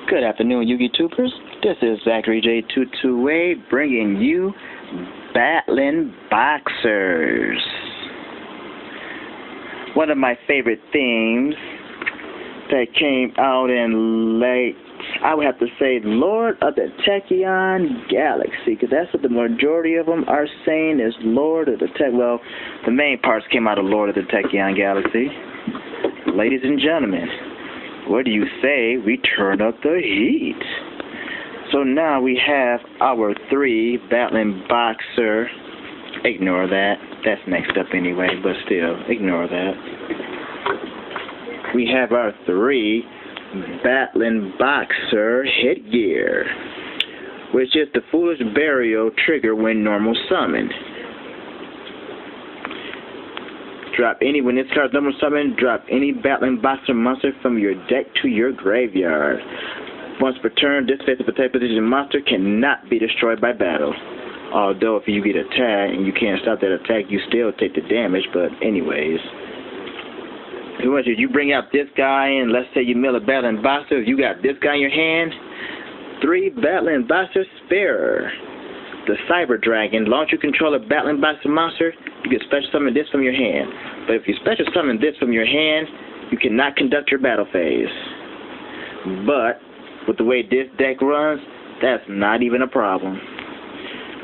Good afternoon, Yu-Gi Tubers. This is Zachary J228 bringing you Battlin Boxers. One of my favorite themes that came out in late, I would have to say, Lord of the Tachyon Galaxy, because that's what the majority of them are saying is Lord of the Tech. Well, the main parts came out of Lord of the Tachyon Galaxy. Ladies and gentlemen, what do you say we turn up the heat? So now we have our 3 Battlin Boxer. Ignore that. That's next up anyway, but still, ignore that. We have our 3 Battlin Boxer headgear, which is the Foolish Burial trigger when normal summoned. When this card's normal summoned, drop any Battlin Boxer monster from your deck to your graveyard. Once per turn, this face of attack position monster cannot be destroyed by battle. Although if you get attacked and you can't stop that attack, you still take the damage, but anyways. If you bring out this guy and let's say you mill a Battlin Boxer, if you got this guy in your hand, 3 Battlin Boxer Sparer. The Cyber Dragon, launch you control a Battlin Boxer monster, you can special summon this from your hand. But if you special summon this from your hand, you cannot conduct your battle phase. But with the way this deck runs, that's not even a problem.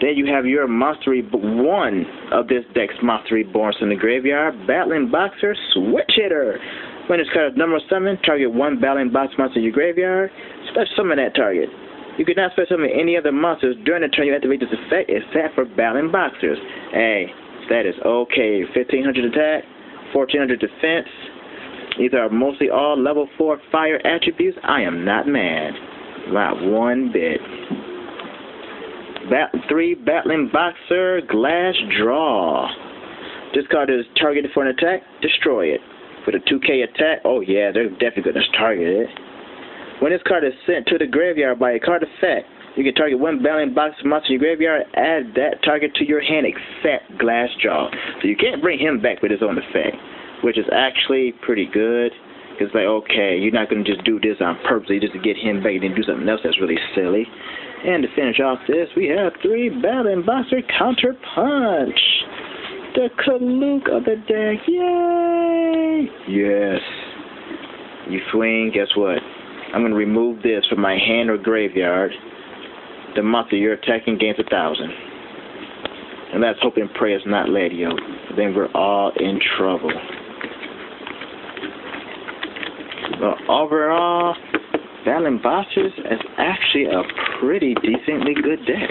Then you have your one of this deck's Monster Reborns in the graveyard, Battlin Boxer Switch Hitter. When this card is number summon, target 1 Battlin Boxer monster in your graveyard, special summon that target. You cannot special summon any other monsters during the turn you activate this effect except for Battlin Boxers. Hey, that is okay. 1500 attack, 1400 defense. These are mostly all level 4 fire attributes. I am not mad. Not one bit. 3 Battlin Boxer Glass Draw. This card is targeted for an attack. Destroy it. With a 2k attack, oh yeah, they're definitely going to target it. When this card is sent to the graveyard by a card effect, you can target 1 Battlin Boxer monster in your graveyard, add that target to your hand except Glass Jaw. So you can't bring him back with his own effect, which is actually pretty good. It's like, okay, you're not going to just do this on purpose just to get him back and then do something else that's really silly. And to finish off this, we have 3 Battlin Boxer Counter Punch. The Kaluk of the deck. Yay! Yes. You swing, guess what? I'm going to remove this from my hand or graveyard. The monster you're attacking gains 1,000. And let's hope and pray it's not Ladio. Then we're all in trouble. But overall, Battlin Boxers is actually a pretty decently good deck.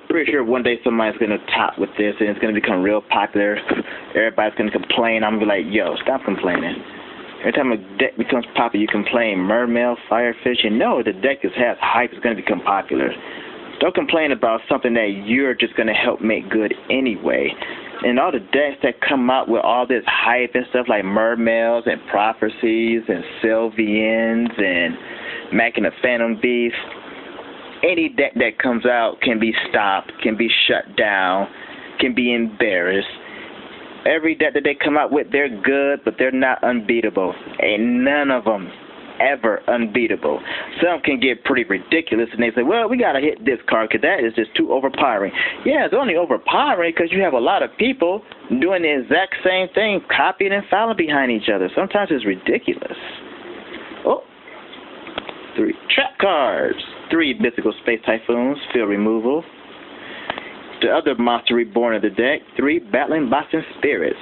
Pretty sure one day somebody's going to top with this and it's going to become real popular. Everybody's going to complain. I'm going to be like, yo, stop complaining. Every time a deck becomes popular, you complain. Mermail, Firefish, and no, the deck has hype. It's going to become popular. Don't complain about something that you're just going to help make good anyway. And all the decks that come out with all this hype and stuff like Mermails and Prophecies and Sylvians and Macking a Phantom Beast, any deck that comes out can be stopped, can be shut down, can be embarrassed. Every deck that they come out with, they're good, but they're not unbeatable. Ain't none of them ever unbeatable. Some can get pretty ridiculous, and they say, well, we got to hit this card because that is just too overpowering. Yeah, it's only overpowering because you have a lot of people doing the exact same thing, copying and filing behind each other. Sometimes it's ridiculous. Oh, 3 trap cards. 3 Mythical Space Typhoons, field removal. The other monster reborn of the deck, 3 Battlin Boxer Spirits.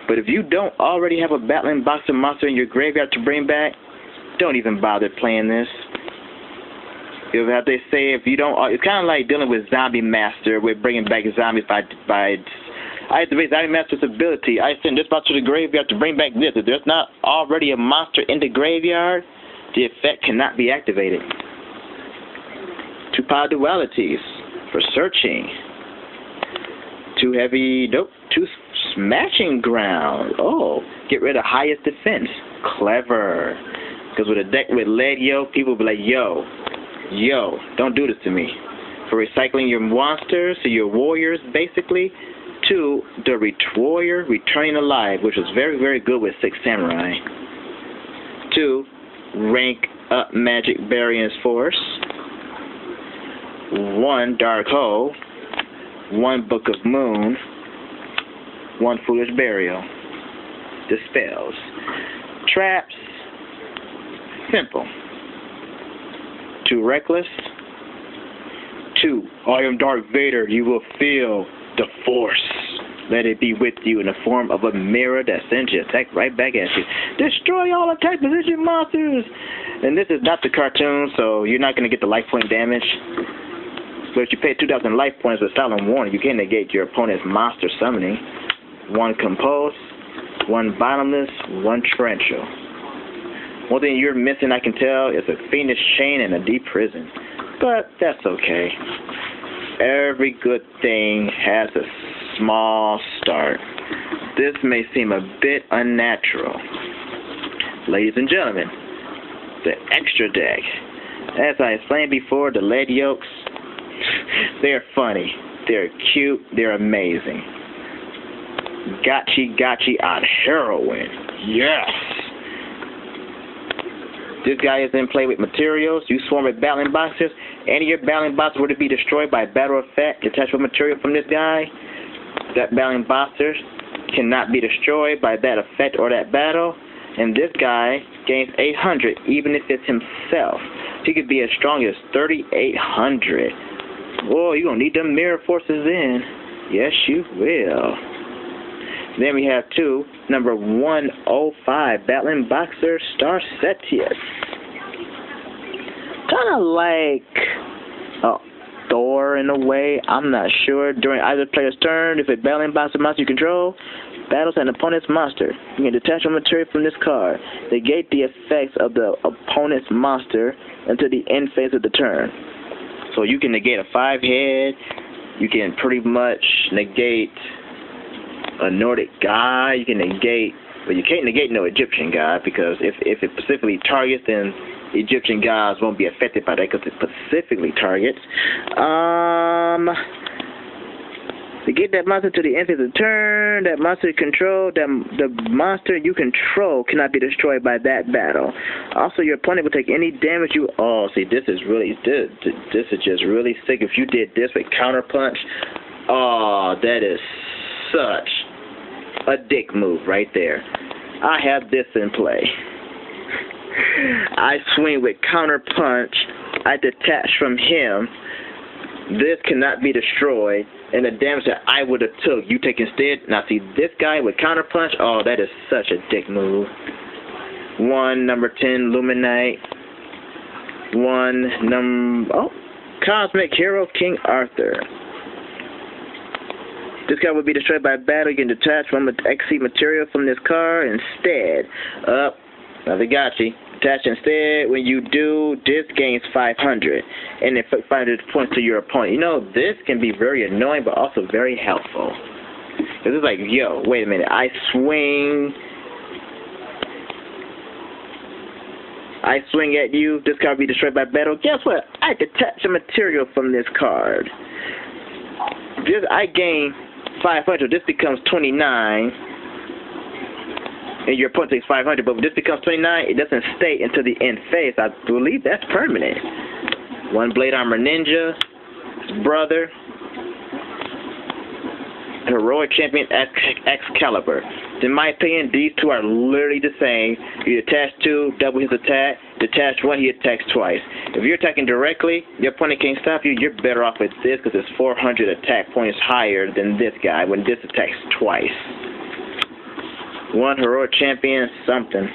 But if you don't already have a Battlin Boxer monster in your graveyard to bring back, don't even bother playing this. If they say, if you don't, it's kind of like dealing with Zombie Master, with bringing back zombies by I activate Zombie Master's ability. I send this monster to the graveyard to bring back this. If there's not already a monster in the graveyard, the effect cannot be activated. 2 Power Dualities for searching. 2 Smashing Ground. Oh, get rid of highest defense. Clever. Because with a deck with Ladio, people will be like, yo, don't do this to me. For recycling your monsters to your warriors, basically, to the warrior returning alive, which was very, very good with 6 Samurai. 2 rank up magic variance force, 1 dark hole, 1 book of moon, 1 foolish burial. Dispels. Traps, simple. 2 reckless. 2, I am Darth Vader, you will feel the force. Let it be with you in the form of a mirror that sends your attack right back at you. Destroy all attack position monsters! And this is not the cartoon, so you're not going to get the life point damage. But if you pay 2,000 life points with silent warning, you can negate your opponent's monster summoning. 1 compulse, 1 bottomless, 1 torrential. One thing you're missing, I can tell, is a fiendish chain and a deep prison. But that's okay. Every good thing has a small start. This may seem a bit unnatural. Ladies and gentlemen, the extra deck. As I explained before, the lead yolks, they're funny, they're cute, they're amazing. Gotchi on heroin. Yes! This guy is in play with materials. You swarm with battling boxes. Any of your battling boxes were to be destroyed by battle effect, detachable material from this guy, that battling boxer cannot be destroyed by that effect or that battle. And this guy gains 800 even if it's himself. He could be as strong as 3,800. Whoa, you're going to need them mirror forces in. Yes, you will. Then we have 2, number 105, Battling Boxer Star Setius. Kind of like Thor in a way. I'm not sure. During either player's turn, if a Battling Boxer monster you control battles an opponent's monster, you can detach a material from this card. Negate the effects of the opponent's monster until the end phase of the turn. So you can negate a 5-head. You can pretty much negate a Nordic god. You can negate, but you can't negate no Egyptian god, because if it specifically targets, then Egyptian gods won't be affected by that because it specifically targets. To get that monster to the end of the turn, that monster you control, the monster you control cannot be destroyed by that battle. Also, your opponent will take any damage you... Oh, see, this is just really sick. If you did this with counterpunch, oh, that is such a dick move right there. I have this in play. I swing with counterpunch. I detach from him. This cannot be destroyed, and the damage that I would have took, you take instead. Now see, this guy with counterpunch, oh, that is such a dick move. 1, number 10, Luminite. 1, Cosmic Hero King Arthur. This guy will be destroyed by battle. You can detach one XC material from this card instead. Navigati. Detach instead. When you do, this gains 500. And it 500 points to your opponent. You know, this can be very annoying, but also very helpful. Because it's like, yo, wait a minute. I swing at you. This card will be destroyed by battle. Guess what? I detach a material from this card. I gain 500. This becomes 29. And your opponent takes 500, but when this becomes 29, it doesn't stay until the end phase. I believe that's permanent. 1 Blade Armor Ninja, his brother, Heroic Champion Excalibur. In my opinion, these two are literally the same. You detach 2, double his attack. Detach 1, he attacks twice. If you're attacking directly, your opponent can't stop you. You're better off with this because it's 400 attack points higher than this guy when this attacks twice. 1 Heroic Champion something.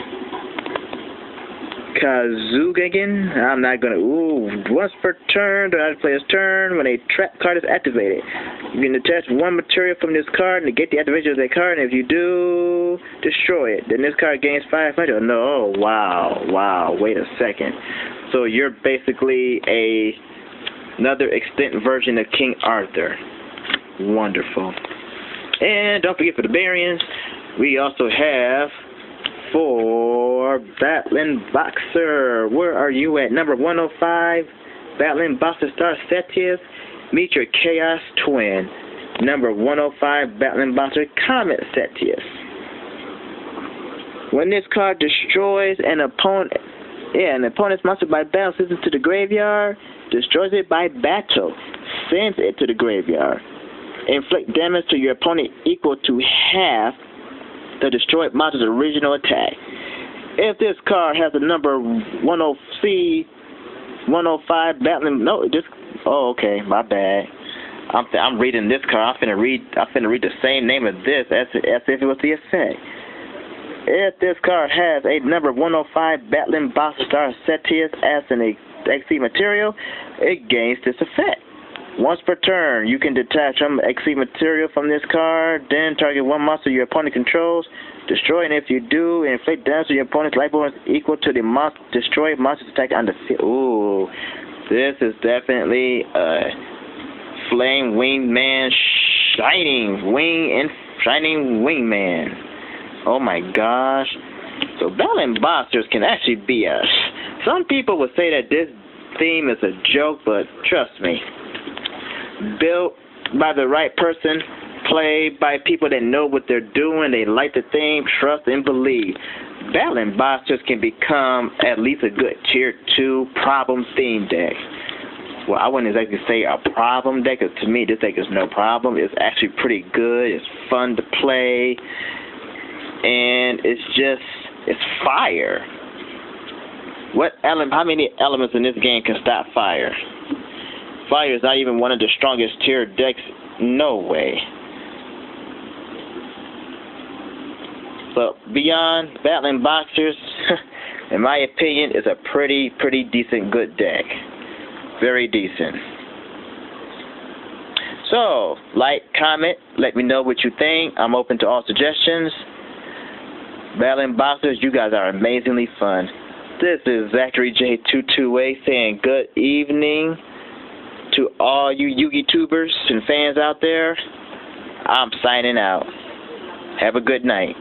Kazugagen. I'm not gonna. Once per turn, the other player's turn, when a trap card is activated, you can detach 1 material from this card and get the activation of that card. And if you do, destroy it. Then this card gains 500. No, wow. Wait a second. So you're basically another extent version of King Arthur. Wonderful. And don't forget for the variants, we also have for Battling Boxer. Where are you at? Number 105, Battling Boxer Star Setius. Meet your Chaos Twin. Number 105, Battling Boxer Comet Setius. When this card destroys an opponent, Yeah, an opponent's monster by battle sends it to the graveyard, destroys it by battle, sends it to the graveyard. Inflict damage to your opponent equal to half the destroyed monster's original attack. If this card has the number 105 battling, okay, my bad. I'm reading this card. I'm finna read the same name of this as if it was the effect. If this card has a number 105 Battlin Boxer Star Cetius as an XC material, it gains this effect. Once per turn, you can detach some XC material from this card, then target one monster your opponent controls, destroy it. If you do, inflict damage to your opponent's life bonus equal to the destroyed monster's attack on the field. Ooh, this is definitely a Flame Wingman Shining Wingman. Oh my gosh. So Battlin Boxers can actually be some people would say that this theme is a joke, but trust me. Built by the right person, played by people that know what they're doing, they like the theme, trust and believe. Battlin Boxers can become at least a good tier 2 problem theme deck. Well, I wouldn't exactly say a problem deck, because to me this deck is no problem. It's actually pretty good. It's fun to play. And it's fire. How many elements in this game can stop fire? Fire is not even one of the strongest tier decks. No way. So beyond Battlin Boxers, in my opinion, is a pretty decent good deck. Very decent. So, like, comment, let me know what you think. I'm open to all suggestions. Battlin Boxers, you guys are amazingly fun. This is Zachary J228 saying good evening to all you Yu-Gi tubers and fans out there. I'm signing out. Have a good night.